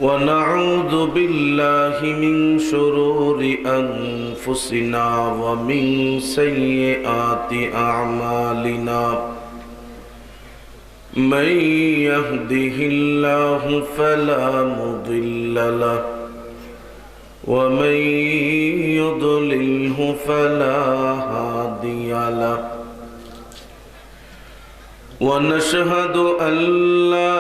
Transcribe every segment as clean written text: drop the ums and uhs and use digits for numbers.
ونعوذ بالله من شرور أنفسنا ومن سيئات أعمالنا من يهده الله فلا مضل له ومن يضلله فلا هادي له ونشهد أن لا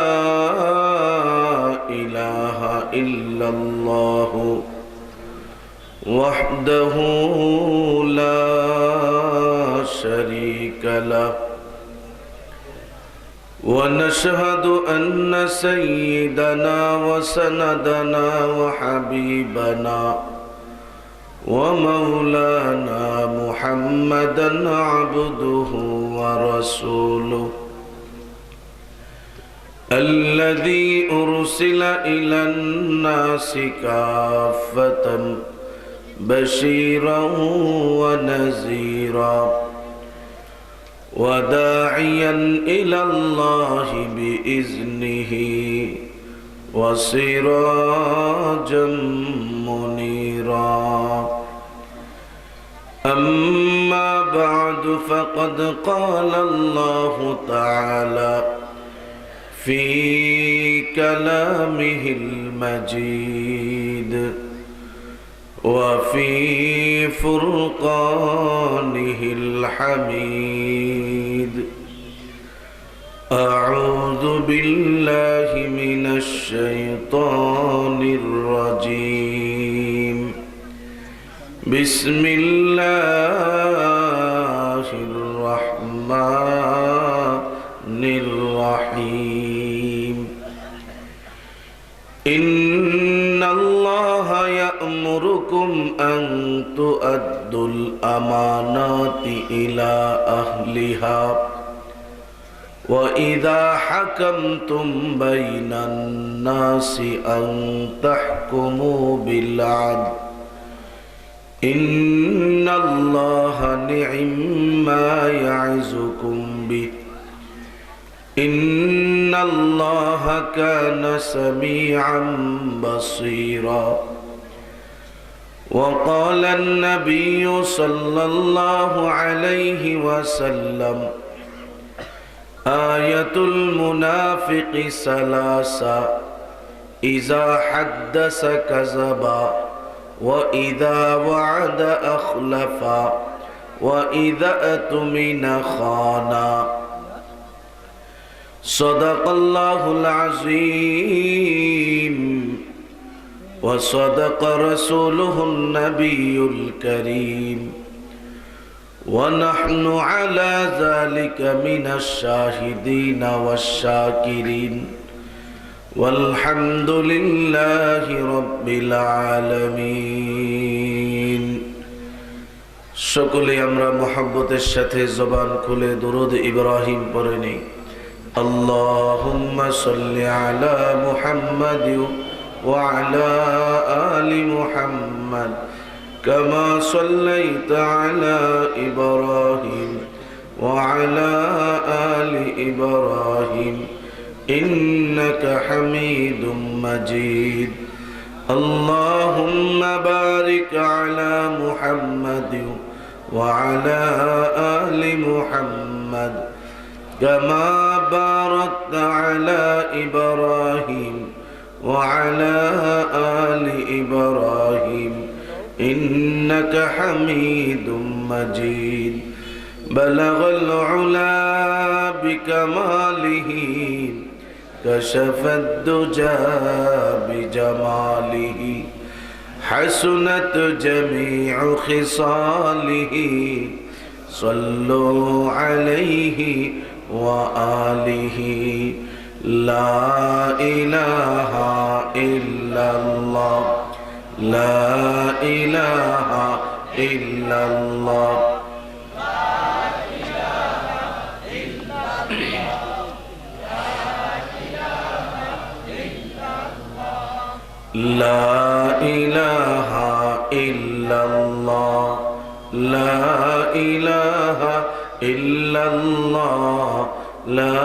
إله إلا الله وحده لا شريك له ونشهد أن سيدنا وسندنا وحبيبنا ومولانا محمدا عبده ورسوله الذي أرسل إلى الناس كافة بشيرا ونذيرا وداعيا إلى الله بإذنه وسراجا منيرا أما بعد فقد قال الله تعالى في كلامه المجيد وفي فرقانه الحميد أعوذ بالله من الشيطان الرجيم بسم الله الرحمن الرحيم إن الله يأمركم أن تؤدوا الأمانات إلى أهلها وإذا حكمتم بين الناس أن تحكموا بالعدل إن الله نعم ما يعظكم به إن الله كان سميعا بصيرا وقال النبي صلى الله عليه وسلم آية المنافق ثلاثة إذا حدث كذبا وإذا وعد أخلفا وإذا أؤتمن خانا صدق الله العظيم وصدق رسوله النبي الكريم ونحن على ذلك من الشاهدين والشاكرين والحمد لله رب العالمين সকলে আমরা মুহাব্বতের সাথে জবান খুলে দরুদ ইব্রাহিম পড়ে নেই اللهم صل على محمد وعلى آل محمد كما صليت على إبراهيم وعلى آل إبراهيم إنك حميد مجيد اللهم بارك على محمد وعلى آل محمد كما باركت على إبراهيم وعلى آل إبراهيم إنك حميد مجيد بلغ العلا بكماله كشف الدجى بجماله حسنت جميع خصاله صلوا عليه وآله لا إله إلا الله لا إله إلا الله لا إله إلا الله لا إله إلا الله لا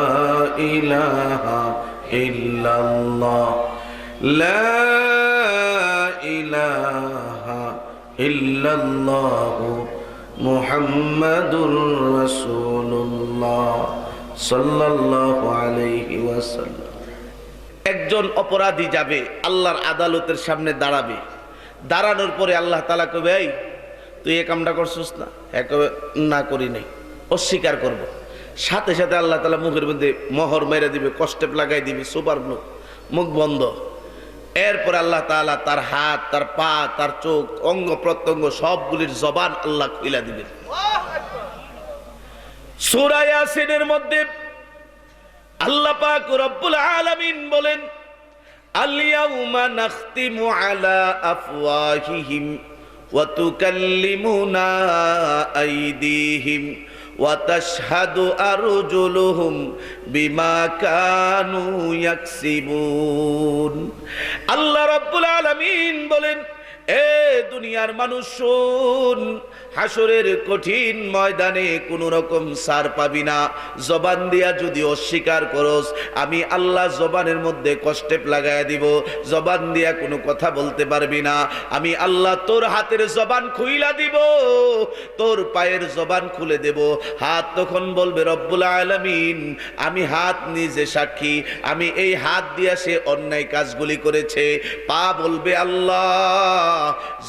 إله إلا الله লা ইলাহা ইল্লাল্লাহ মুহাম্মাদুর রাসূলুল্লাহ সাল্লাল্লাহু আলাইহি ওয়াসাল্লাম। একজন অপরাধী যাবে আল্লাহর আদালতের সামনে দাঁড়াবে, দাঁড়ানোর পরে আল্লাহ তাআলা কবে, এই তুই এই কামটা করছিস না? হ্যাঁ কবে, না করি নাই, অস্বীকার করব। সাথে সাথে আল্লাহ তাআলা মুখের মধ্যে মোহর মেরে দিবে, কষ্টেপ লাগাই দিবে, সুপার মুখ বন্ধ। এরপর আল্লাহ তাআলা তার হাত, তার পা, তার চোখ, অঙ্গ প্রত্যঙ্গ সবগুলির জবান আল্লাহ খুলে দিবেন। সূরা ইয়াসিনের মধ্যে আল্লাহ পাক রব্বুল আলামিন বলেন, আল ইয়াউমা নাখতিমু আলা আফওয়াহিহিম ওয়া তুকাল্লিমুনা আইদিহিম ওয়া তাশহাদু আরজুলুহুম বিমা কানু ইয়াকসিবুন। আল্লাহ রাব্বুল আলামিন বলেন, এ দুনিয়ার মানুষ শুন, হাসরের কঠিন ময়দানে কোন রকম ছাড় পাবি না। জবান দিয়া যদি অস্বীকার করস, আমি আল্লাহ জবানের মধ্যে কষ্টেপ লাগাইয়া দিব, জবান দিয়া কোনো কথা বলতে পারবি না। আমি আল্লাহ তোর হাতের জবান খুইলা দিব, তোর পায়ের জবান খুলে দেব। হাত তখন বলবে, রব্বুল আলামিন আমি হাত নিজে সাক্ষী, আমি এই হাত দিয়া সে অন্যায় কাজগুলি করেছে। পা বলবে, আল্লাহ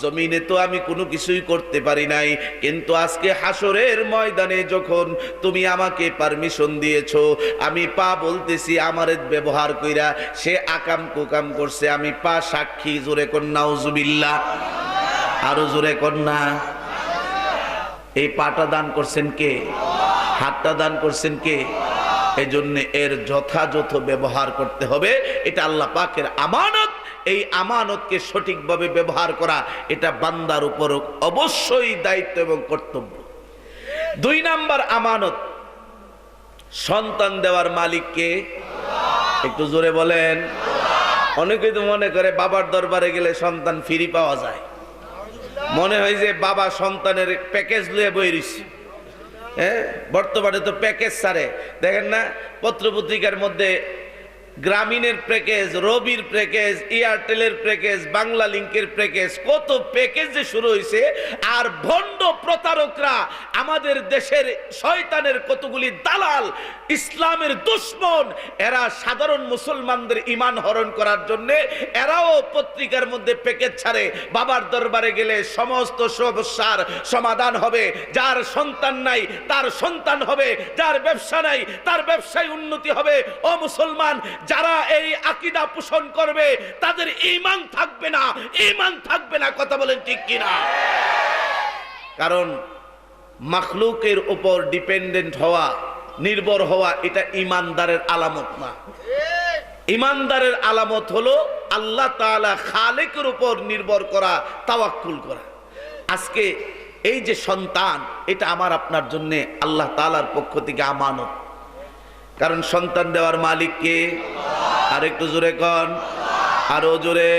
জমিনে তো আমি কোনো কিছুই করতে পারি নাই, কিন্তু আজকে হাসরের ময়দানে যখন তুমি আমাকে পারমিশন দিয়েছো, আমি পা বলতেছি আমার ব্যবহার কইরা সে আকাম কুকাম করছে, আমি পা সাক্ষী। জোরে কর নাউজুবিল্লাহ, আরো জোরে কর না। এই পাটা দান করছেন কে? হাতটা দান করছেন কে? এই জন্য এর যথাযথ ব্যবহার করতে হবে। এটা আল্লাহ পাকের আমানত। এই আমানতকে সঠিকভাবে ব্যবহার করা এটা বান্দার উপর অবশ্যই দায়িত্ব এবং কর্তব্য। 2 নাম্বার আমানত, সন্তান দেওয়ার মালিক কে? একটু জোরে বলেন। অনেকেই তো মনে করে বাবার দরবারে গেলে সন্তান ফ্রি পাওয়া যায়, মনে হয় যে বাবা সন্তানের প্যাকেজ লয়ে বই রইছে। হ্যাঁ, বর্তমানে তো প্যাকেজ ছাড়ে, দেখেন না পত্রপত্রিকার মধ্যে গ্রামীণের প্যাকেজ, রবির প্যাকেজ, এয়ারটেলের প্যাকেজ, বাংলা লিংকের প্যাকেজ, কত প্যাকেজ যে শুরু হয়েছে। আর ভণ্ড প্রতারকরা, আমাদের দেশের শয়তানের কতগুলি দালাল, ইসলামের দুশমন, এরা সাধারণ মুসলমানদের ঈমান হরণ করার জন্য এরাও পত্রিকার মধ্যে প্যাকেজ ছাড়ে। বাবার দরবারে গেলে সমস্ত সমস্যার সমাধান হবে, যার সন্তান নাই তার সন্তান হবে, যার ব্যবসা নাই তার ব্যবসায় উন্নতি হবে। ও মুসলমান, যারা এই আকীদা পোষণ করবে তাদের ঈমান থাকবে না, ঈমান থাকবে না। কথা বলেন ঠিক কিনা? কারণ মাখলুকের উপর ডিপেন্ডেন্ট হওয়া, নির্ভর হওয়া, এটা ঈমানদারের আলামত না। ঈমানদারের আলামত হলো আল্লাহ তাআলা খালেকের উপর নির্ভর করা, তাওয়াক্কুল করা। আজকে এই যে সন্তান, এটা আমার আপনার জন্য আল্লাহ তাআলার পক্ষ থেকে আমানত। কারণ সন্তান দেওয়ার মালিক কে? আর একটু জোরে কন, আরো জোরে।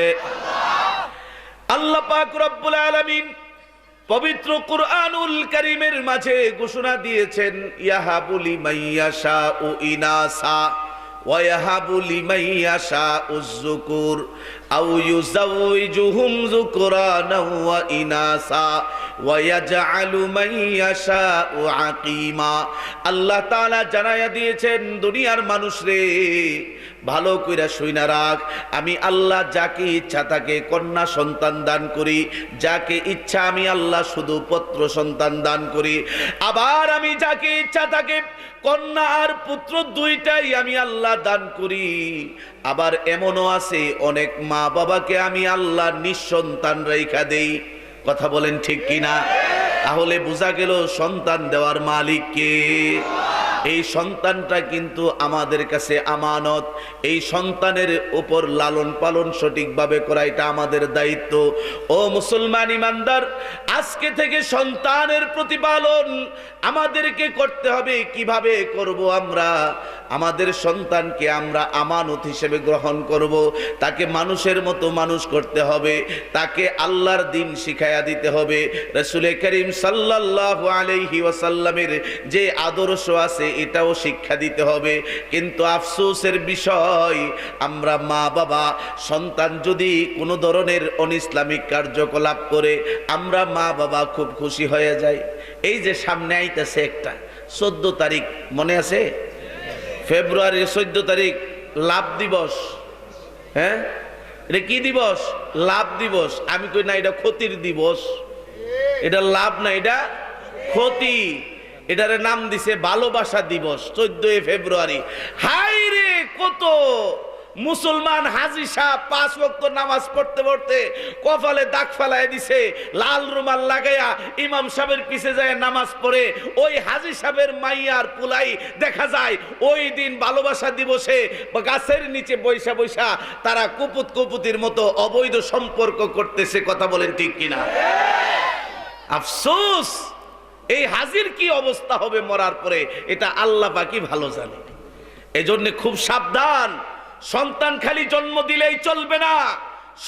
আল্লাহ পাক রব্বুল আলামিন পবিত্র কুরআনুল কারীমের মাঝে ঘোষণা দিয়েছেন, ইয়াহাবু লিমান ইয়াশাউ ইনাসা ওয়া ইয়াহাবু লিমান ইয়াশাউ যুকুর আও ইউযাওয়িজুহুম যুকরানা ওয়া ইনাসা ওয়া ইয়াজআলু মান ইয়াশাউ আকিমা। আল্লাহ তাআলা জানায়া দিয়েছেন, দুনিয়ার মানুষ রে, ভালো কইরা শুইনা রাখ, আমি আল্লাহ যাকে ইচ্ছা তাকে কন্যা সন্তান দান করি, যাকে ইচ্ছা আমি আল্লাহ শুধু পুত্র সন্তান দান করি। আবার আমি যাকে ইচ্ছা তাকে কন্যা আর পুত্র দুইটাই আমি আল্লাহ দান করি। আবার এমনও আছে অনেক মা বাবাকে আমি আল্লাহ নিঃসন্তান রেখা দেই। কথা বলেন ঠিক কিনা? তাহলে বোঝা গেল সন্তান দেওয়ার মালিক কে? এই সন্তানটা কিন্তু আমাদের কাছে আমানত। এই সন্তানের উপর লালন পালন সঠিকভাবে করা এটা আমাদের দায়িত্ব। ও মুসলমান ইমানদার, আজকে থেকে সন্তানের প্রতিপালন আমাদেরকে করতে হবে। কিভাবে করব আমরা? আমাদের সন্তানকে আমরা আমানত হিসেবে গ্রহণ করব, তাকে মানুষের মতো মানুষ করতে হবে, তাকে আল্লাহর দ্বীন শিখাইয়া দিতে হবে। রাসূল করিম সাল্লাল্লাহু আলাইহি ওয়াসাল্লামের যে আদর্শ আছে, এটাও শিক্ষা দিতে হবে। কিন্তু আফসোসের বিষয়, আমরা মা বাবা, সন্তান যদি কোনো ধরনের অনইসলামিক কার্যকলাপ করে আমরা মা বাবা খুব খুশি হয়ে যাই। এই যে সামনে আইতেছে একটা 14 তারিখ, মনে আছে? ফেব্রুয়ারির 14 তারিখ লাভ দিবস। হ্যাঁ, এটা কি দিবস? লাভ দিবস। আমি কই না এটা ক্ষতির দিবস, এটা লাভ না, এটা ক্ষতি। এটারে নাম দিছে ভালোবাসা দিবস, 14 ফেব্রুয়ারি। হাই রে, কত মুসলমান হাজী সাহেব 5 ওয়াক্ত নামাজ পড়তে পড়তে কপালে দাগ ফালায় দিছে, লাল রুমাল লাগাইয়া ইমাম সাহেবের পিছে যায় নামাজ পড়ে। ওই হাজী সাহেবের মাইয়ার পুলাই দেখা যায় ওই দিন ভালোবাসা দিবসে গাছের নিচে বৈশা বৈশা তারা কুপুত কুপুতির মতো অবৈধ সম্পর্ক করতেছে। কথা বলেন ঠিক কিনা? আফসোস, এই হাজির কি অবস্থা হবে মরার পরে, এটা আল্লাহ পাকই ভালো জানে। এজন্য খুব সাবধান। সন্তান খালি জন্ম দিলেই চলবে না,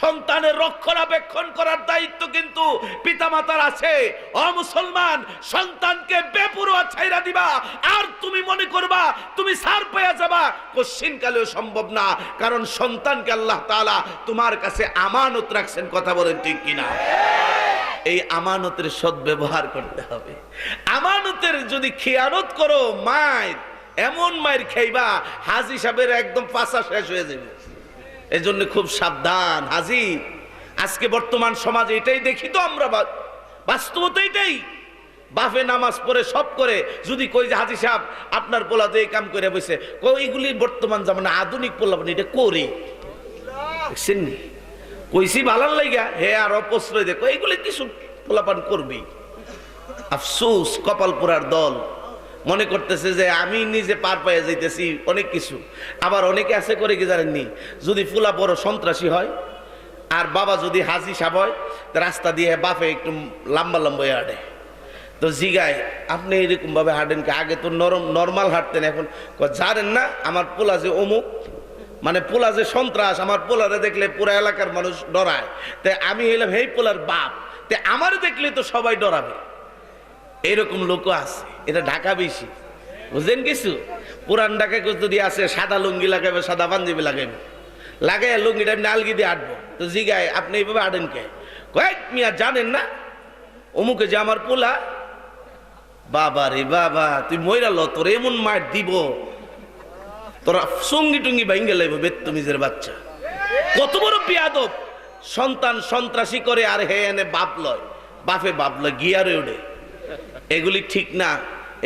সন্তানের রক্ষণাবেক্ষণ করার দায়িত্ব কিন্তু পিতামাতার আছে। ও মুসলমান, সন্তানকে বেপরোয়া ছাইরা দিবা আর তুমি মনে করবা তুমি ছাড় পেয়ে যাবা, কোশ্চিন কালেও সম্ভব না। কারণ সন্তানকে আল্লাহ তাআলা তোমার কাছে আমানত রাখছেন। কথা বলেন ঠিক কিনা? এই আমানতের সদ্ব্যবহার করতে হবে। আমানতের যদি খেয়ানত করো, মায়ের এমন মায়ের খাইবা হাজী সাহেবের একদম পাশা শেষ হয়ে যাবে। এই জন্য খুব সাবধান হাজী। আজকে বর্তমান সমাজে এটাই দেখি তো আমরা, বাস্তবতা এটাই। বাফে নামাজ পড়ে সব করে যদি কই যে হাজী সাহেব আপনার পোলা তো এই কাম করে বসে, এইগুলি বর্তমান জামানা আধুনিক পোলা এটা করে দেখছেন নি? কইছি ভালার লাইগা হে আরো প্রশ্রয় দেখো, এইগুলি কিছু পোলাপান করবি। আফসোস, কপাল পোড়ার দল মনে করতেছে যে আমি নিজে পার পাইয়া যাইতেছি অনেক কিছু। আবার অনেকে আছে করে কি জানেননি, যদি ফুলা বড় সন্ত্রাসী হয় আর বাবা যদি হাজী সাহেব হয়, রাস্তা দিয়ে বাপে একটু লম্বা লম্বা হাঁটে। তো জিগায় আপনি এরকম ভাবে হাঁটেন কি? আগে তো নর্মাল হাঁটতেন, এখন জানেন না আমার পোলা যে অমুক, মানে পোলা যে সন্ত্রাস, আমার পোলারে দেখলে পুরো এলাকার মানুষ ডরায়। তাই আমি হইলাম হেই পোলার বাপ, তাই আমার দেখলে তো সবাই ডরাবে। এরকম লোকও আছে, এটা ঢাকা বেশি, বুঝলেন কিছু? পুরান ঢাকায় যদি আছে সাদা লুঙ্গি লাগাবে, সাদা পাঞ্জাবি লাগাইবে, লাগাইয়া লুঙ্গিটা নালগি দিয়ে আটবো। তো জিগায় আপনি এইভাবে আটেন কে? কয়েক মিয়া জানেন না অমুকে যে আমার পোলা? বাবা রে বাবা, তুই মইরাল, তোর এমন মার দিব তোরা সঙ্গি টুঙ্গি ভাঙ্গে লাইব বেত্তমিজের বাচ্চা। কত বড় বিয়াদব! সন্তান সন্ত্রাসী করে আর হে এনে বাপ লয়, বাপে বাপ লয়, গিয়ারে ওঠে। এগুলি ঠিক না,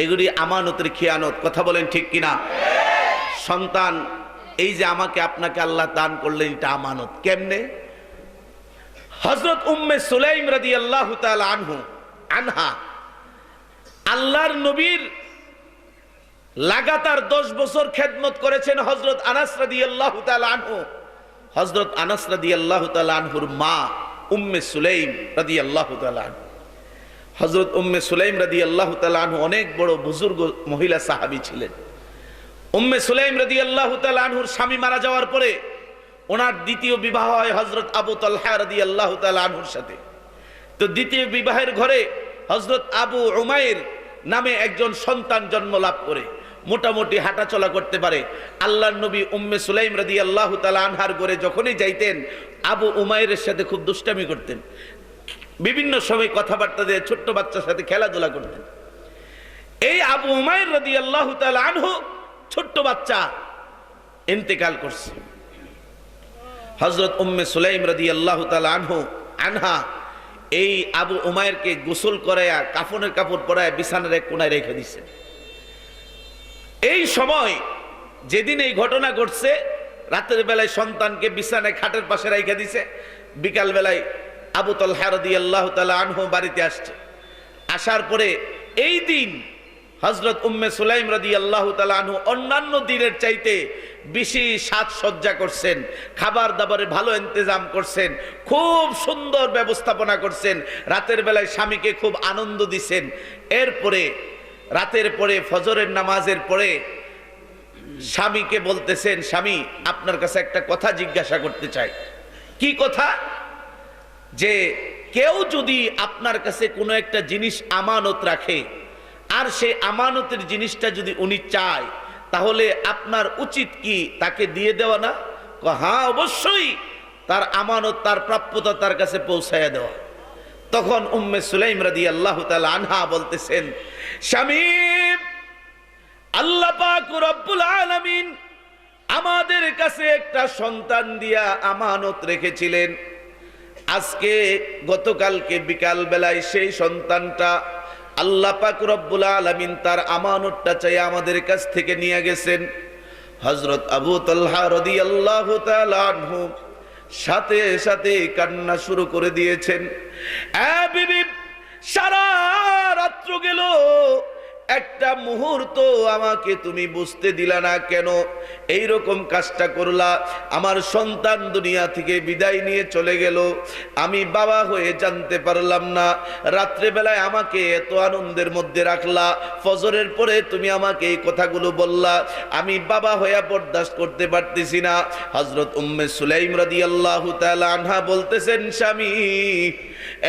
এগুলি আমানতের খেয়ানত। কথা বলেন ঠিক কিনা? সন্তান এই যে আমাকে আপনাকে আল্লাহ দান করলেন, এটা আমানত। কেমনে? হযরত উম্মে সুলাইম রাদিয়াল্লাহু তাআলা আনহা আল্লাহর নবীর লাগাতার 10 বছর খেদমত করেছেন হযরত আনাস রাদিয়াল্লাহু তাআলা আনহু। হযরত আনাস রাদিয়াল্লাহু তাআলা আনহুর মা উম্মে সুলাইম রাদিয়াল্লাহু তাআলা আনহা। হযরত উম্মে সুলাইম রাদিয়াল্লাহু তাআলা আনহু অনেক বড় বুজুর্গ মহিলা সাহাবী ছিলেন। উম্মে সুলাইম রাদিয়াল্লাহু তাআলা আনহুর স্বামী মারা যাওয়ার পরে ওনার দ্বিতীয় বিবাহ হয় হযরত আবু তালহা রাদিয়াল্লাহু তাআলা আনহুর সাথে। তো দ্বিতীয় বিবাহের ঘরে হযরত আবু উমাইর নামে একজন সন্তান জন্ম লাভ করে, মোটামুটি হাঁটাচলা করতে পারে। আল্লাহর নবী উম্মে সুলাইম রাদিয়াল্লাহু তাআলা আনহার ঘরে যখনই যাইতেন, আবু উমাইরের সাথে খুব দুষ্টামি করতেন, বিভিন্ন সময় কথাবার্তা দিয়ে ছোট্ট বাচ্চার সাথে খেলাধুলা করতেন। এই আবু উমাইর রাদিয়াল্লাহু তাআলা আনহু ছোট্ট বাচ্চা ইন্তেকাল করছে। হযরত উম্মে সুলাইম রাদিয়াল্লাহু তাআলা আনহা এই আবু উমাইরকে গোসল করায়া কাফনের কাপড় পরায় বিছানার এক কোণায় রেখে দিয়েছেন। এই সময় যেদিন এই ঘটনা ঘটছে, রাতের বেলায় সন্তানকে বিছানায় খাটের পাশে রেখে দিয়েছে। বিকাল বেলায় আবু তালহা রাদিয়াল্লাহু তাআলা আনহু বাড়িতে আসছে। আসার পরে এই দিন হযরত উম্মে সুলাইম রাদিয়াল্লাহু তাআলা আনহু অন্যান্য দিনের চাইতে বেশি সাজসজ্জা করছেন, খাবার দাবারে ভালো ইন্তজাম করছেন, খুব সুন্দর ব্যবস্থাপনা করছেন। রাতের বেলায় স্বামীকে খুব আনন্দ দিছেন। এরপরে রাতের পরে ফজরের নামাজের পরে স্বামীকে বলতেছেন, স্বামী আপনার কাছে একটা কথা জিজ্ঞাসা করতে চাই। কি কথা? যে কেউ যদি আপনার কাছে কোনো একটা জিনিস আমানত রাখে, আর সেই আমানতের জিনিসটা যদি উনি চায়, তাহলে আপনার উচিত কি তাকে দিয়ে দেওয়া না? হ্যাঁ, অবশ্যই তার আমানত, তার প্রাপ্যতা তার কাছে পৌঁছায়া দেওয়া। তখন উম্মে সুলাইম রাদিয়াল্লাহু তাআলা আনহা বলতেছেন, স্বামী, আল্লাহ পাক রব্বুল আলামিন আমাদের কাছে একটা সন্তান দিয়া আমানত রেখেছিলেন। আজকে গতকালকে বিকাল বেলায় সেই সন্তানটা আল্লাহ পাক রব্বুল আলামিন তার আমানতটা চাই আমাদের কাছ থেকে নিয়ে গেছেন। হযরত আবু তালহা রাদিয়াল্লাহু তাআলা আনহু সাথে সাথে কান্না শুরু করে দিয়েছেন। বিবি, সারা রাত্র গেল, একটা মুহূর্ত আমাকে তুমি বুঝতে দিলা না, কেন এই রকম কাজটা করলা? আমার সন্তান দুনিয়া থেকে বিদায় নিয়ে চলে গেল, আমি বাবা হয়ে জানতে পারলাম না। রাত্রে বেলায় আমাকে এত আনন্দের মধ্যে রাখলা, ফজরের পরে তুমি আমাকে এই কথাগুলো বললা, আমি বাবা হয়ে বরদাস্ত করতে পারতেছি না। হযরত উম্মে সুলাইম রাদিয়াল্লাহু তাআলা আনহা বলতেছেন, স্বামী,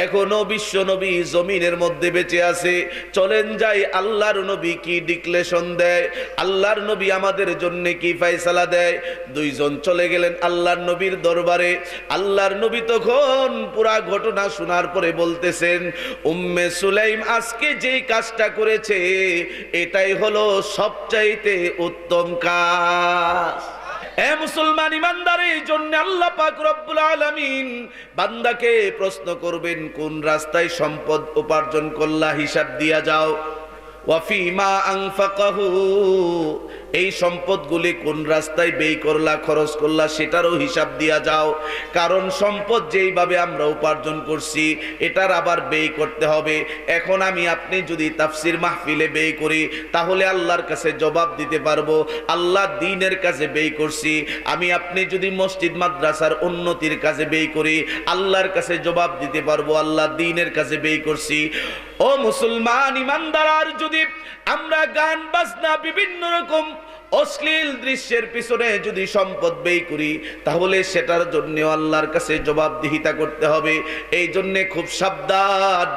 এখনো বিশ্ব নবী জমিনের মধ্যে বেঁচে আছে, চলেন যাই আল্লাহর নবী কি ডিক্লেরেশন দেয়, আল্লাহর নবী আমাদের জন্য কি ফয়সালা দেয়। দুইজন চলে গেলেন আল্লাহর নবীর দরবারে। আল্লাহর নবী তখন পুরা ঘটনা শোনার পরে বলতেছেন, উম্মে সুলাইম আজকে যেই কাজটা করেছে এটাই হলো সবচাইতে উত্তম কাজ। এ মুসলমান ইমানদার, এই জন্য আল্লাহ পাক রব্বুল আলামিন বান্দাকে প্রশ্ন করবেন, কোন রাস্তায় সম্পদ উপার্জন করলা হিসাব দিয়া যাও। ওয়াফিমা আনফাকাহু, এই সম্পদগুলি কোন রাস্তায় ব্যয় করলা, খরচ করলা, সেটারও হিসাব দিয়া যাও। কারণ সম্পদ যেইভাবে আমরা উপার্জন করছি এটার আবার ব্যয় করতে হবে। এখন আমি আপনি যদি তাফসির মাহফিলে ব্যয় করি তাহলে আল্লাহর কাছে জবাব দিতে পারবো, আল্লাহ দ্বীনের কাছে ব্যয় করছি। আমি আপনি যদি মসজিদ মাদ্রাসার উন্নতির কাজে ব্যয় করি আল্লাহর কাছে জবাব দিতে পারবো, আল্লাহ দ্বীনের কাছে ব্যয় করছি। ও মুসলমান ইমানদার, আর যদি আমরা গান বাজনা বিভিন্ন রকম অশ্লীল দৃশ্যের পিছনে যদি সম্পদ ব্যয় করি তাহলে সেটার জন্য আল্লাহর কাছে জবাবদিহিতা করতে হবে। এই জন্য খুব সাবধান,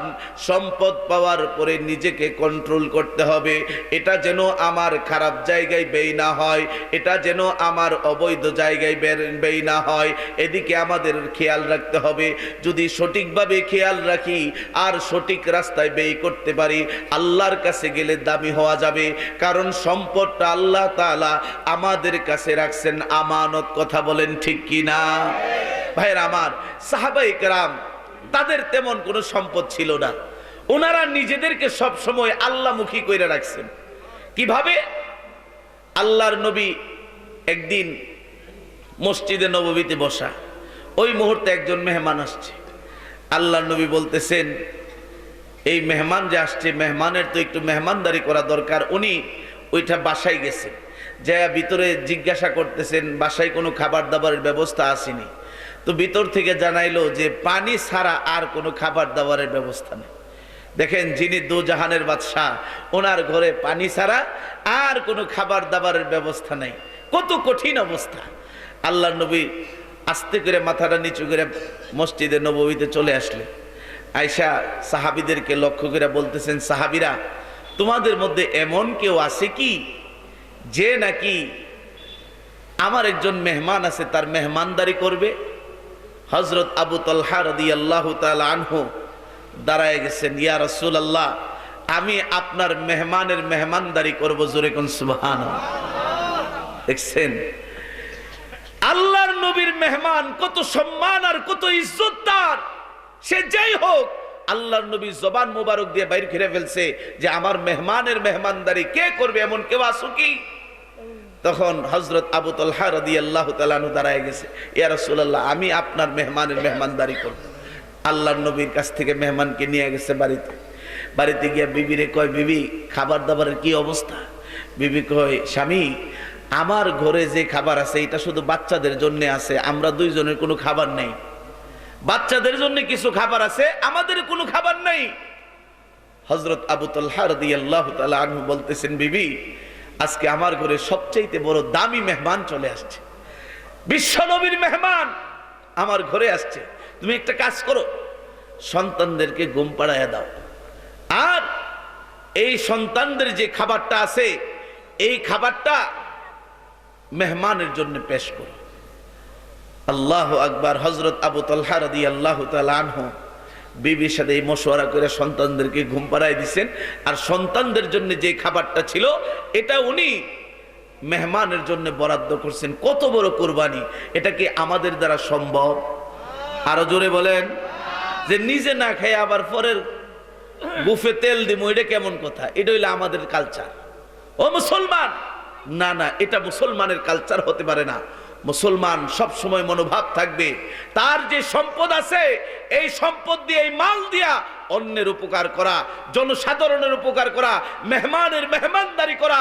সম্পদ পাওয়ার পরে নিজেকে কন্ট্রোল করতে হবে। এটা যেন আমার খারাপ জায়গায় ব্যয় না হয়, এটা যেন আমার অবৈধ জায়গায় ব্যয় না হয়, এদিকে আমাদের খেয়াল রাখতে হবে। যদি সঠিকভাবে খেয়াল রাখি আর সঠিক রাস্তায় ব্যয় করতে পারি আল্লাহর কাছে গেলে দামি হওয়া যাবে। কারণ সম্পদটা আল্লাহ তাআলা আমাদের কাছে রাখছেন আমানত। কথা বলেন ঠিক কি না? ভাইরা আমার, সাহাবায়ে কেরাম তাদের তেমন কোনো সম্পদ ছিল না, ওনারা নিজেদেরকে সব সময় আল্লাহমুখী করে রাখছেন। কিভাবে? আল্লাহর নবী একদিন মসজিদে নববীতে বসা, ওই মুহূর্তে একজন মেহমান আসছে। আল্লাহর নবী বলতেছেন, এই মেহমান যে আসছে মেহমানের তো একটু মেহমানদারি করা দরকার। উনি ওইটা বাসায় গেছেন, যা ভিতরে জিজ্ঞাসা করতেছেন বাসায় কোনো খাবার দাবারের ব্যবস্থা আসেনি। তো ভিতর থেকে জানাইলো যে পানি ছাড়া আর কোনো খাবার দাবারের ব্যবস্থা নেই। দেখেন, যিনি দু জাহানের বাদশাহ, ওনার ঘরে পানি ছাড়া আর কোনো খাবার দাবারের ব্যবস্থা নেই। কত কঠিন অবস্থা। আল্লাহর নবী আস্তে করে মাথাটা নিচু করে মসজিদে নববীতে চলে আসলেন। আয়েশা সাহাবীদেরকে লক্ষ্য করে বলতেছেন, সাহাবীরা, তোমাদের মধ্যে এমন কেউ আছে কি যে নাকি আমার একজন মেহমান আছে তার মেহমানদারি করবে? হযরত আবু তালহা রাদিয়াল্লাহু তাআলা আনহু দাঁড়ায় গেছেন, ইয়া রাসূলুল্লাহ, আমি আপনার মেহমানের মেহমানদারি করব। জোরে কোন সুবহানাল্লাহ। দেখছেন আল্লাহর নবীর মেহমান কত সম্মান আর কত ইজ্জত তার। সে যাই হোক, আল্লাহর নবী জবান মুবারক দিয়ে বাইর করে ফেলছে যে আমার মেহমানের মেহমানদারি কে করবে, এমন কেউ আছে কি? তখন হযরত আবু তালহা রাদিয়াল্লাহু তাআলা আনহু দাঁড়ায় গেছে, ইয়া রাসূলুল্লাহ, আমি আপনার মেহমানের মেহমানদারি করব। আল্লাহর নবীর কাছ থেকে মেহমানকে নিয়ে গেছে বাড়িতে। বাড়িতে গিয়ে বিবিরে কয়, বিবি, খাবার দাবারের কি অবস্থা? বিবি কয়, স্বামী, আমার ঘরে যে খাবার আছে এটা শুধু বাচ্চাদের জন্য আছে, আমরা দুইজনের কোনো খাবার নেই। বাচ্চাদের জন্য কিছু খাবার আছে, আমাদের কোনো খাবার নেই। হযরত আবু তালহা রাদিয়াল্লাহু তাআলা আনহু বলতেছেন, বিবি, আজকে আমার ঘরে সবচেয়ে বড় দামি মেহমান চলে আসছে, বিশ্ব নবীর মেহমান আমার ঘরে আসছে। তুমি একটা কাজ করো, সন্তানদেরকে ঘুম পাড়াইয়া দাও, আর এই সন্তানদের যে খাবারটা আছে এই খাবারটা মেহমানের জন্য পেশ করো। আল্লাহু আকবার। হযরত আবু তালহা রাদিয়াল্লাহু তাআলা আনহু বিবির সাথে এই মশওয়ারা করে সন্তানদেরকে ঘুম পাড়ায় দিয়েছেন, আর সন্তানদের জন্য যে খাবারটা ছিল এটা উনি মেহমানের জন্য বরাদ্দ করছেন। কত বড় কুরবানি! এটা কি আমাদের দ্বারা সম্ভব? আরো জোরে বলেন। যে নিজে না খাই আবার পরের বুফে তেল দিব, এটা কেমন কথা? এটা হইলো আমাদের কালচার। ও মুসলমান, না না, এটা মুসলমানের কালচার হতে পারে না। মুসলমান সব সময় মনোভাব থাকবে তার যে সম্পদ আছে এই সম্পদ দিয়ে, এই মাল দিয়া অন্যের উপকার করা, জনসাধারণের উপকার করা, মেহমানের মেহমানদারি করা,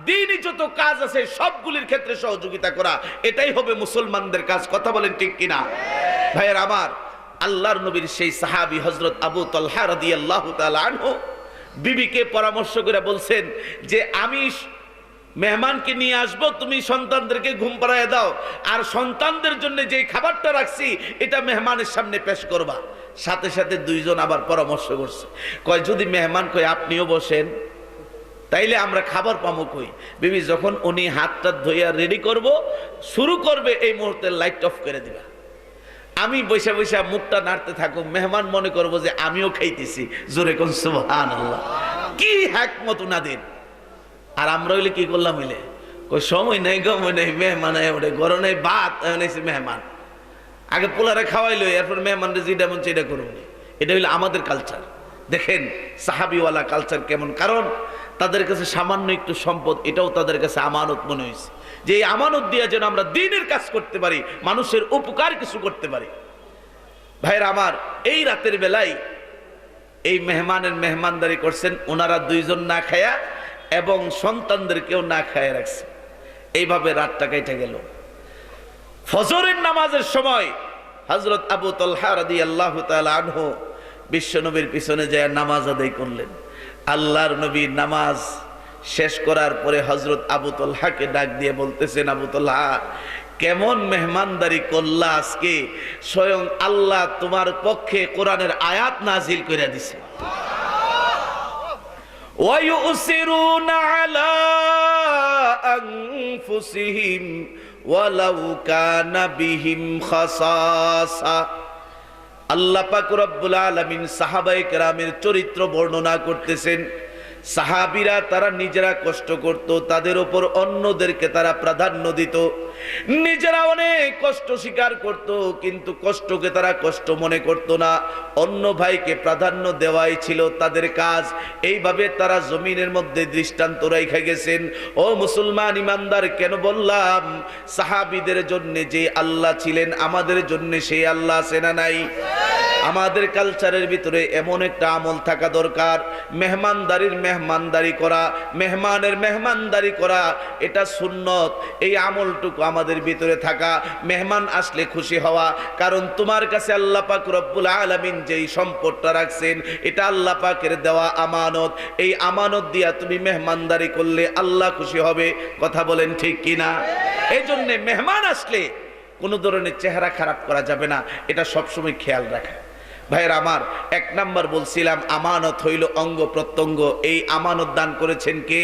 দিনই যত কাজ আছে সবগুলির ক্ষেত্রে সহযোগিতা করা, এটাই হবে মুসলমানদের কাজ। কথা বলেন ঠিক কিনা? ভাইয়ের আমার, আল্লাহর নবীর সেই সাহাবী হযরত আবু তালহা রাদিয়াল্লাহু তাআলা আনহু বিবিকে পরামর্শ করে বলছেন যে আমি মেহমানকে নিয়ে আসবো, তুমি সন্তানদেরকে ঘুম পাড়ায় দাও, আর সন্তানদের জন্য যে খাবারটা রাখছি এটা মেহমানের সামনে পেশ করবা। সাথে সাথে দুইজন আবার পরামর্শ করছে, কয় যদি মেহমান কয় আপনিও বসেন তাইলে আমরা খাবার পাবো কই? বিবি যখন উনি হাতটা ধুইয়া রেডি করব শুরু করবে এই মুহূর্তে লাইট অফ করে দিবা, আমি বৈশা বৈশা মুখটা নাড়তে থাকুক, মেহমান মনে করবো যে আমিও খাইতেছি। জোরে কোন সুবহানাল্লাহ। কি হিকমত উনাদের! আর আমরা হইলে কি করলাম? হইলে কই সময় নেই, গময় নেই, মেহমান ওঠে ঘর নেই, ভাত এনেছে মেহমান, আগে পোলারে খাওয়াইলো, এরপর মেহমানরে যেটা মন সেটা করুন। এটা হইলো আমাদের কালচার। দেখেন সাহাবিওয়ালা কালচার কেমন, কারণ তাদের কাছে সামান্য একটু সম্পদ এটাও তাদের কাছে আমানত মনে হয়েছে, যে এই আমানত দিয়ে যেন আমরা দ্বীনের কাজ করতে পারি, মানুষের উপকার কিছু করতে পারি। ভাইরা আমার, এই রাতের বেলায় এই মেহমানের মেহমানদারি করছেন, ওনারা দুইজন না খায়া এবং সন্তানদেরকেও না খায়া রাখছে। এইভাবে রাতটা কেটে গেল। ফজরের নামাজের সময় হযরত আবু তালহা রাদিয়াল্লাহু তাআলা আনহু বিশ্বনবীর পিছনে যায় নামাজ আদায় করলেন। আল্লাহর নবী নামাজ শেষ করার পরে হযরত আবু তালহাকে ডাক দিয়ে বলতেছেন, আবু তালহা কেমন মেহমানদারি করলা আজকে, স্বয়ং আল্লাহ তোমার পক্ষে কোরআনের আয়াত নাজিল করে দিছে। وَيُؤْثِرُونَ عَلَى أَنفُسِهِمْ وَلَوْ كَانَ بِهِمْ خَصَاصَةٌ। আল্লাহ পাক রব্বুল আলামিন সাহাবায়ে কেরামের চরিত্র বর্ণনা করতেছেন। সাহাবীরা তারা নিজেরা কষ্ট করত, তাদের উপর অন্যদেরকে তারা প্রাধান্য দিত, নিজেরা অনেক কষ্ট স্বীকার করত, কিন্তু কষ্টকে তারা কষ্ট মনে করত না, অন্য ভাইকে প্রাধান্য দেওয়াই ছিল তাদের কাজ। এইভাবে তারা জমিনের মধ্যে দৃষ্টান্ত রেখে গেছেন। ও মুসলমান ইমানদার, কেন বললাম? সাহাবীদের জন্য যে আল্লাহ ছিলেন আমাদের জন্য সেই আল্লাহ আছে না নাই? আমাদের কালচারের ভিতরে এমন একটা আমল থাকা দরকার, মেহমানদারি করা, মেহমানের মেহমানদারি করা, এটা সুন্নত। এই আমলটুকু আমাদের ভিতরে থাকা, মেহমান আসলে খুশি হওয়া, কারণ তোমার কাছে আল্লাহ পাক রব্বুল আলামিন যেই সম্পদটা রাখছেন এটা আল্লাহ পাকের দেওয়া আমানত। এই আমানত দিয়া তুমি মেহমানদারি করলে আল্লাহ খুশি হবে। কথা বলেন ঠিক কিনা? এই জন্য মেহমান আসলে কোনো ধরনের চেহারা খারাপ করা যাবে না, এটা সবসময় খেয়াল রাখা। ভাইয়ের আমার, এক নাম্বার বলছিলাম আমানত হইল অঙ্গ প্রত্যঙ্গ, এই আমানত দান করেছেন কে?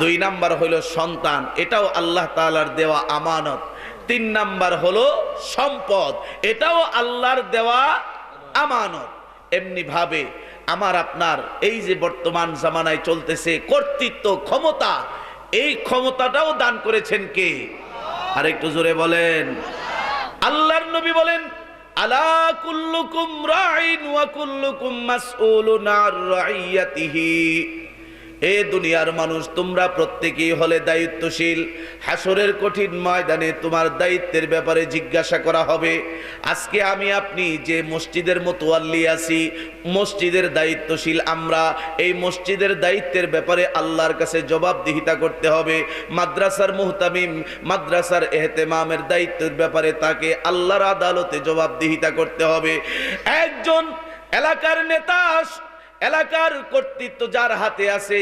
দুই নাম্বার হইল সন্তান, এটাও আল্লাহ তাআলার দেওয়া আমানত। তিন নাম্বার হলো সম্পদ, এটাও আল্লাহর দেওয়া আমানত। এমনি ভাবে আমার আপনার এই যে বর্তমান জামানায় চলতেছে কর্তৃত্ব, ক্ষমতা, এই ক্ষমতাটাও দান করেছেন কে? আর একটু জোরে বলেন। আল্লাহর নবী বলেন, আলা কুল্লুকুম রাইন ওয়া কুল্লুকুম মাসউলুন আন রাইয়াতিহি। এ দুনিয়ার মানুষ, তোমরা প্রত্যেকেই হলে দায়িত্বশীল। হাসরের কঠিন ময়দানে তোমার দায়িত্বের ব্যাপারে জিজ্ঞাসা করা হবে। আজকে আমি আপনি যে মসজিদের মুতাওয়াল্লি আছি, মসজিদের দায়িত্বশীল আমরা, এই মসজিদের দায়িত্বের ব্যাপারে আল্লাহর কাছে জবাবদিহিতা করতে হবে। মাদ্রাসার মুহতামিম, মাদ্রাসার এহতেমামের দায়িত্বের ব্যাপারে তাকে আল্লাহর আদালতে জবাবদিহিতা করতে হবে। একজন এলাকার নেতা, এলাকার কর্তৃত্ব যার হাতে আছে,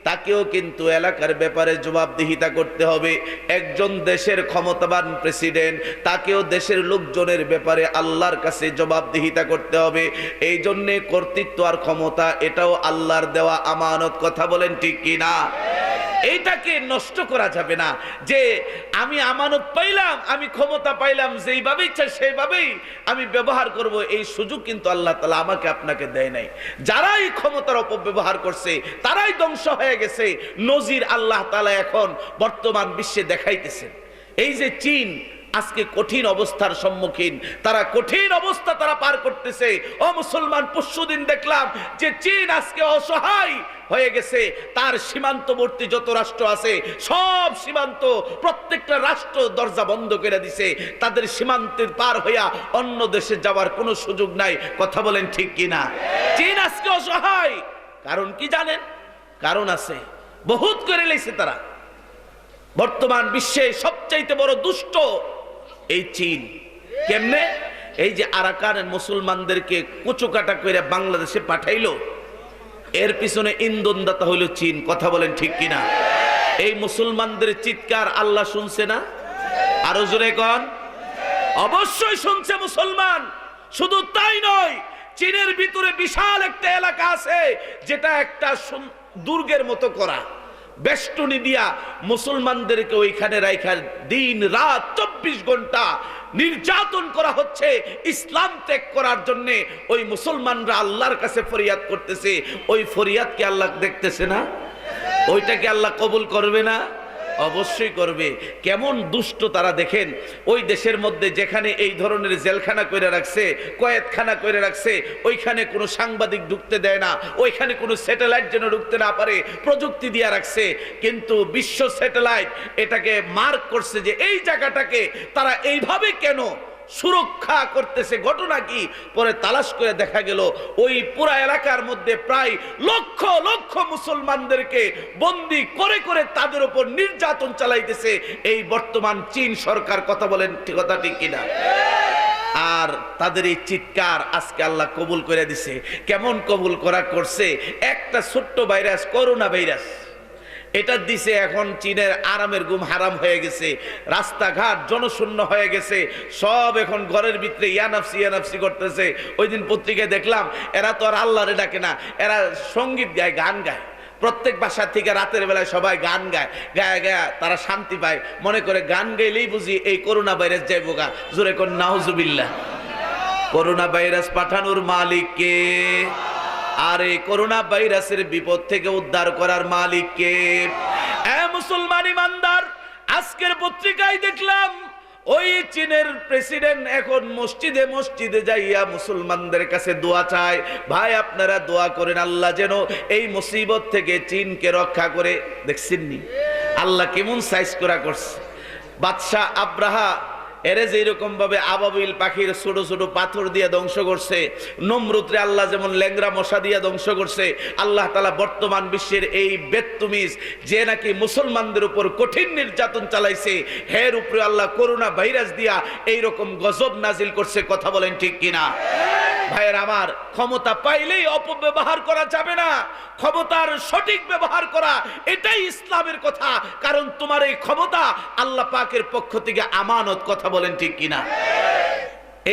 তাকেও কিন্তু এলাকার ব্যাপারে জবাবদিহিতা করতে হবে। একজন দেশের ক্ষমতাবান প্রেসিডেন্ট, তাকেও দেশের লোকজনের ব্যাপারে আল্লাহর কাছে জবাবদিহিতা করতে হবে। এই জন্যে কর্তৃত্ব আর ক্ষমতা এটাও আল্লাহর দেওয়া আমানত। কথা বলেন ঠিক কিনা? এইটাকে নষ্ট করা যাবে না যে আমি আমানত পাইলাম, আমি ক্ষমতা পাইলাম, যেইভাবে ইচ্ছা সেইভাবেই আমি ব্যবহার করব, এই সুযোগ কিন্তু আল্লাহ তাআলা আমাকে আপনাকে দেয় নাই। যারাই ক্ষমতার অপব্যবহার করছে তারাই ধ্বংস হয়ে গেছে। নজির আল্লাহ তাআলা এখন বর্তমান বিশ্বে দেখাইতেছেন। এই যে চীন আজকে কঠিন অবস্থার সম্মুখীন, তারা কঠিন অবস্থা তারা পার করতেছে। ও মুসলমান, পরশুদিন দেখলাম যে চীন আজকে অসহায় হয়ে গেছে। তার সীমান্তবর্তী যত রাষ্ট্র আছে সব সীমান্ত, প্রত্যেকটা রাষ্ট্র দরজা বন্ধ করে দিছে। তাদের সীমান্তের পার হইয়া অন্য দেশে যাওয়ার কোনো সুযোগ নাই। কথা বলেন ঠিক কিনা? চীন আজকে অসহায়। কারণ কি জানেন? কারণ আছে, বহুত করে লেছে তারা। বর্তমান বিশ্বে সবচাইতে বড় দুষ্ট এই চীন। কেমনে? এই যে আরাকানের মুসলমানদেরকে কুচুকাটা করে বাংলাদেশে পাঠাইলো, এর পিছনে ইন্ধনদাতা হইল চীন। কথা বলেন ঠিক কিনা? এই মুসলমানদের চিৎকার আল্লাহ শুনছে না? আরো জোরে কোন? অবশ্যই শুনছে মুসলমান। শুধু তাই নয়, চীনের ভিতরে বিশাল একটা এলাকা আছে যেটা একটা দুর্গের মতো করা, বেষ্টনী দিয়া মুসলমানদেরকে ওইখানে রাইখা দিন রাত 24 ঘন্টা নির্যাতন করা হচ্ছে ইসলাম ত্যাগ করার জন্য। ওই মুসলমানরা আল্লাহর কাছে ফরিয়াদ করতেছে। ওই ফরিয়াদকে আল্লাহ দেখতেছে না? ওইটাকে আল্লাহ কবুল করবে না? অবশ্যই করবে। কেমন দুষ্ট তারা দেখেন। ওই দেশের মধ্যে যেখানে এই ধরনের জেলখানা করে রাখছে, কয়েদখানা করে রাখছে, ওইখানে কোনো সাংবাদিক ঢুকতে দেয় না, ওইখানে কোনো স্যাটেলাইট যেন ঢুকতে না পারে প্রযুক্তি দিয়ে রাখছে। কিন্তু বিশ্ব স্যাটেলাইট এটাকে মার্ক করছে যে এই জায়গাটাকে তারা এইভাবে কেন সুরক্ষা করতেছে। ঘটনা কি? পরে তালাশ করে দেখা গেল ওই পুরা এলাকার মধ্যে প্রায় লক্ষ লক্ষ মুসলমানদেরকে বন্দী করে করে তাদের উপর নির্যাতন চালাইতেছে এই বর্তমান চীন সরকার। কথা বলেন কথা ঠিক কিনা? আর তাদের এই চিৎকার আজকে আল্লাহ কবুল করে দিছে। কেমন কবুল করা করছে? একটা ছোট্ট ভাইরাস, করোনা ভাইরাস, এটা দিছে। এখন চীনের আরামের ঘুম হারাম হয়ে গেছে, রাস্তাঘাট জনশূন্য হয়ে গেছে, সব এখন ঘরের ভিতরে ইয়ানাফসি ইয়ানাফসি করতেছে। ওই দিন পত্রিকায় দেখলাম এরা তো আর আল্লাহরে ডাকে না, এরা সঙ্গীত গায়, গান গায়। প্রত্যেক বাসা থেকে রাতের বেলায় সবাই গান গায়, গায়ে গায়ে তারা শান্তি পায়। মনে করে গান গাইলেই বুঝি এই করোনা ভাইরাস যাইবো গা। জোরে কোন নাউজুবিল্লাহ। করোনা ভাইরাস পাঠানোর মালিক কে? আর এই করোনা ভাইরাসের বিপদ থেকে উদ্ধার করার মালিক কে? মুসলমান ইমানদার, আজকের পত্রিকায় দেখলাম ওই চীনের প্রেসিডেন্ট এখন মসজিদে মসজিদে যাইয়া মুসলমানদের কাছে দোয়া চায়। ভাই আপনারা দোয়া করেন আল্লাহ যেন এই মুসিবত থেকে চীনকে রক্ষা করে। দেখছেননি আল্লাহ কেমন সাইজ করা করছে? বাদশাহ আব্রাহা এরে যেরকম ভাবে আবাবিল পাখির ছোট ছোট পাথর দিয়ে ধ্বংস করছে, নমরুদরে আল্লাহ যেমন ল্যাংরা মশা দিয়ে ধ্বংস করছে, আল্লাহ তাআলা বর্তমান বিশ্বের এই বেত্তুমিজ যে নাকি মুসলমানদের উপর কঠিন নির্যাতন চালাইছে, এর উপরে আল্লাহ করোনা ভাইরাস দিয়া এইরকম গজব নাজিল করছে। কথা বলেন ঠিক কিনা? ভাইয়ের আমার, ক্ষমতা পাইলেই অপব্যবহার করা যাবে না। ক্ষমতার সঠিক ব্যবহার করা এটাই ইসলামের কথা। কারণ তোমার এই ক্ষমতা আল্লাহ পাকের পক্ষ থেকে আমানত। কথা বলেন ঠিক কিনা?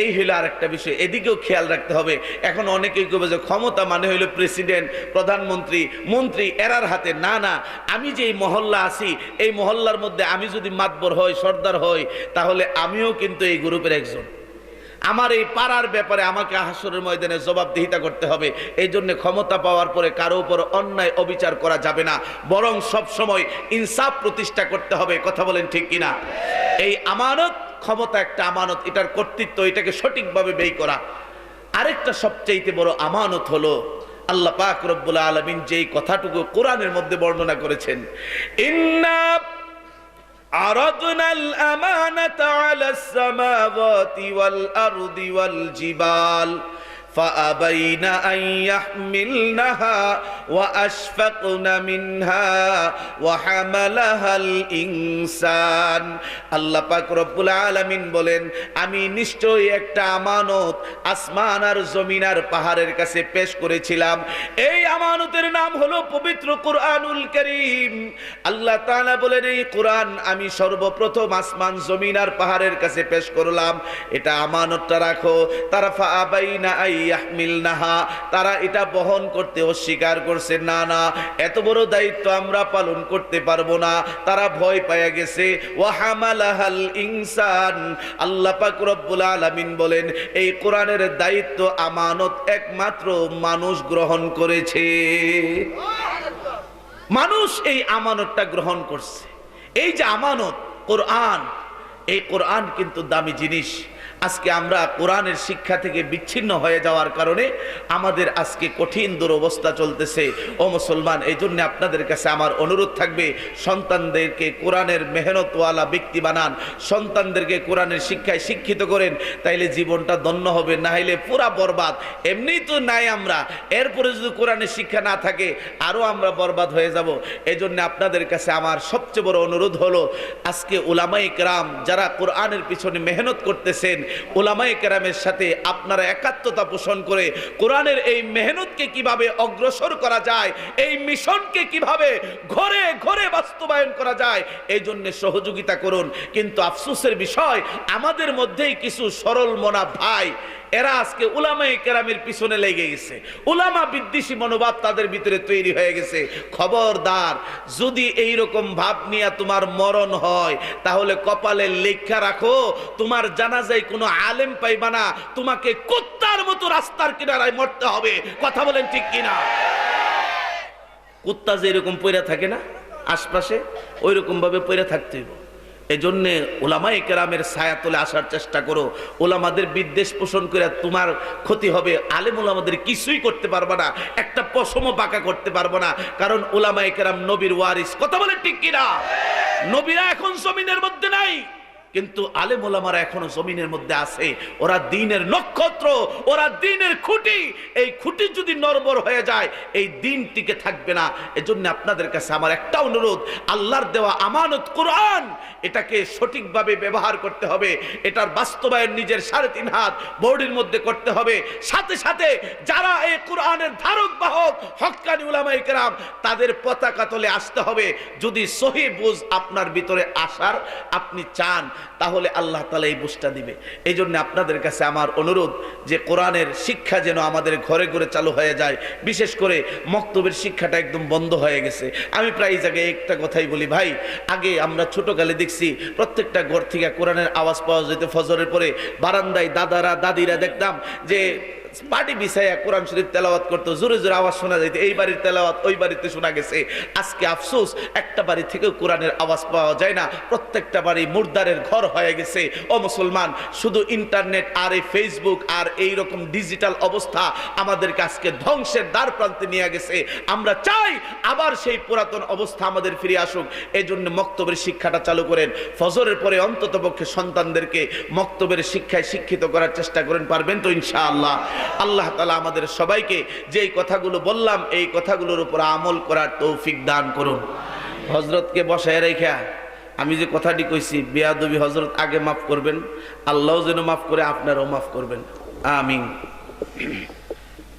এই হইল আর একটা বিষয়, এদিকেও খেয়াল রাখতে হবে। এখন অনেকেই কবে যে ক্ষমতা মানে হইল প্রেসিডেন্ট, প্রধানমন্ত্রী, মন্ত্রী এরার হাতে। না না, আমি যে এই মহল্লা আছি, এই মহল্লার মধ্যে আমি যদি মাতবর হই, সর্দার হই, তাহলে আমিও কিন্তু এই গ্রুপের একজন। আমার এই পাড়ার ব্যাপারে আমাকে হাসরের ময়দানে জবাবদিহিতা করতে হবে। এই জন্য ক্ষমতা পাওয়ার পরে কারো উপর অন্যায় অবিচার করা যাবে না, বরং সব সময় ইনসাফ প্রতিষ্ঠা করতে হবে। কথা বলেন ঠিক কিনা? এই আমানত, ক্ষমতা একটা আমানত, এটার কর্তৃত্ব, এটাকে সঠিকভাবে ব্যয় করা। আরেকটা সবচাইতে বড় আমানত হলো আল্লাহ পাক রব্বুল আলামিন যেই কথাটুকু কোরআনের মধ্যে বর্ণনা করেছেন, ইন্না আরাদনাল আমানাতা আলাস সামাওয়াতি ওয়াল আরদি ওয়াল জিবাল فأبين أن يحملنها وأشفقن منها وحملها الإنسان আল্লাহ পাক রব্বুল আলামিন বলেন আমি নিশ্চয়ই একটা আমানত আসমান আর জমিন আর পাহাড়ের কাছে পেশ করেছিলাম। এই আমানতের নাম হলো পবিত্র কুরআনুল কারীম। আল্লাহ তাআলা বলেন এই কুরআন আমি সর্বপ্রথম আসমান জমিন আর পাহাড়ের কাছে পেশ করলাম, এটা আমানতটা রাখো। তারা ফাআবাইনা আইয়াহমিলনাহা, তারা এটা বহন করতে অস্বীকার করছে, না না এত বড় দায়িত্ব আমরা পালন করতে পারবো না, তারা ভয় পায়া গেছে। ওয়া হামালাহাল ইনসান, আল্লাহ পাক রব্বুল আলামিন বলেন এই কোরআনের দায়িত্ব আমানত একমাত্র মানুষ গ্রহণ করেছে। মানুষ এই আমানতটা গ্রহণ করছে। এই যে আমানত কোরআন, এই কোরআন কিন্তু দামি জিনিস। আজকে আমরা কোরআনের শিক্ষা থেকে বিচ্ছিন্ন হয়ে যাওয়ার কারণে আমাদের আজকে কঠিন দুরবস্থা চলতেছে। ও মুসলমান, এই জন্য আপনাদের কাছে আমার অনুরোধ থাকবে সন্তানদেরকে কোরআনের মেহনতওয়ালা ব্যক্তি বানান, সন্তানদেরকে কোরআনের শিক্ষায় শিক্ষিত করেন, তাইলে জীবনটা ধন্য হবে, না হলে পুরা বরবাদ। এমনি তো নাই আমরা, এরপরে যদি কোরআনের শিক্ষা না থাকে আরো আমরা বরবাদ হয়ে যাব। এই জন্য আপনাদের কাছে আমার সবচেয়ে বড় অনুরোধ হলো আজকে উলামায়ে কেরাম যারা কোরআনের পিছনে মেহনত করতেছেন, উলামায়ে কেরামের সাথে আপনারা একাত্মতা পোষণ করে কোরআনের এই মেহনতকে কিভাবে অগ্রসর করা যায়, এই মিশনকে কিভাবে ঘরে ঘরে বাস্তবায়ন করা যায়, এই জন্য সহযোগিতা করুন। কিন্তু আফসোসের বিষয় আমাদের মধ্যেই কিছু সরল মনা ভাই এরা আজকে উলামায়ে কেরামের পিছনে লেগে গেছে, উলামা বিদ্বেষী মনোভাব তাদের ভিতরে তৈরি হয়ে গেছে। খবরদার, যদি এই রকম ভাব নিয়ে তোমার মরণ হয় তাহলে কপালে লেখা রাখো তোমার জানাজায় কোনো আলেম পাইবা না, তোমাকে কুত্তার মতো রাস্তার কিনারায় মরতে হবে। কথা বলেন ঠিক কিনা? কুত্তা যে এরকম পইরা থাকে না আশপাশে, ওই রকম ভাবে পইরা থাকতে হইব। এই জন্যে উলামায়ে কেরামের ছায়াতলে আসার চেষ্টা করো। উলামাদের বিদ্বেষ পোষণ করে তোমার ক্ষতি হবে। আলেম উলামাদের কিছুই করতে পারবে না, একটা পশমও বাঁকা করতে পারবে না, কারণ উলামায়ে কেরাম নবীর ওয়ারিস। কথা বলে ঠিক কিনা? নবীরা এখন জমিনের মধ্যে নাই, কিন্তু আলেম ওলামারা এখনো জমিনের মধ্যে আছে। ওরা দ্বীনের নক্ষত্র, ওরা দ্বীনের খুঁটি। এই খুঁটি যদি নড়বড় হয়ে যায় এই দ্বীন টিকে থাকবে না। এজন্য আপনাদের কাছে আমার একটা অনুরোধ, আল্লাহর দেওয়া আমানত কোরআন, এটাকে সঠিকভাবে ব্যবহার করতে হবে। এটার বাস্তবায়ন নিজের 3.5 হাত বোর্ডের মধ্যে করতে হবে। সাথে সাথে যারা এই কোরআনের ধারক বাহক হক্কানি উলামায়ে কেরাম তাদের পতাকা তলে আসতে হবে। যদি সহি বুঝ আপনার ভিতরে আসার আপনি চান তাহলে আল্লাহ তাআলা এই বুঝটা দিবে। এই জন্য আপনাদের কাছে আমার অনুরোধ যে কোরআনের শিক্ষা যেন আমাদের ঘরে ঘরে চালু হয়ে যায়। বিশেষ করে মক্তবের শিক্ষাটা একদম বন্ধ হয়ে গেছে। আমি প্রায় জায়গায় একটা কথাই বলি, ভাই আগে আমরা ছোটকালে দেখছি প্রত্যেকটা ঘর থেকে কোরআনের আওয়াজ পাওয়া যেত। ফজরের পরে বারান্দায় দাদারা দাদিরা দেখতাম যে পাটি বিছাইয়া কোরআন শরীফ তেলাওয়াত করতো, জোরে জোরে আওয়াজ শোনা যেত। এই বাড়ির তেলাওয়াত ওই বাড়িতে শোনা গেছে। আজকে আফসোস একটা বাড়ি থেকেও কোরআনের আওয়াজ পাওয়া যায় না, প্রত্যেকটা বাড়ি মুর্দারের ঘর হয়ে গেছে। ও মুসলমান, শুধু ইন্টারনেট আর এই ফেসবুক আর এই রকম ডিজিটাল অবস্থা আমাদেরকে আজকে ধ্বংসের দ্বার প্রান্তে নিয়ে গেছে। আমরা চাই আবার সেই পুরাতন অবস্থা আমাদের ফিরে আসুক। এই জন্য মক্তবের শিক্ষাটা চালু করেন। ফজরের পরে অন্তত পক্ষে সন্তানদেরকে মক্তবের শিক্ষায় শিক্ষিত করার চেষ্টা করেন। পারবেন তো ইনশাআল্লাহ? আল্লাহ তাআলা আমাদের সবাইকে যেই কথাগুলো বললাম এই কথাগুলোর উপর আমল করার তৌফিক দান করুন। হযরতকে বসায় রেখা আমি যে কথাটি কইছি বেয়াদবি হযরত আগে মাফ করবেন, আল্লাহও যেন মাফ করে, আপনারাও মাফ করবেন। আমিন।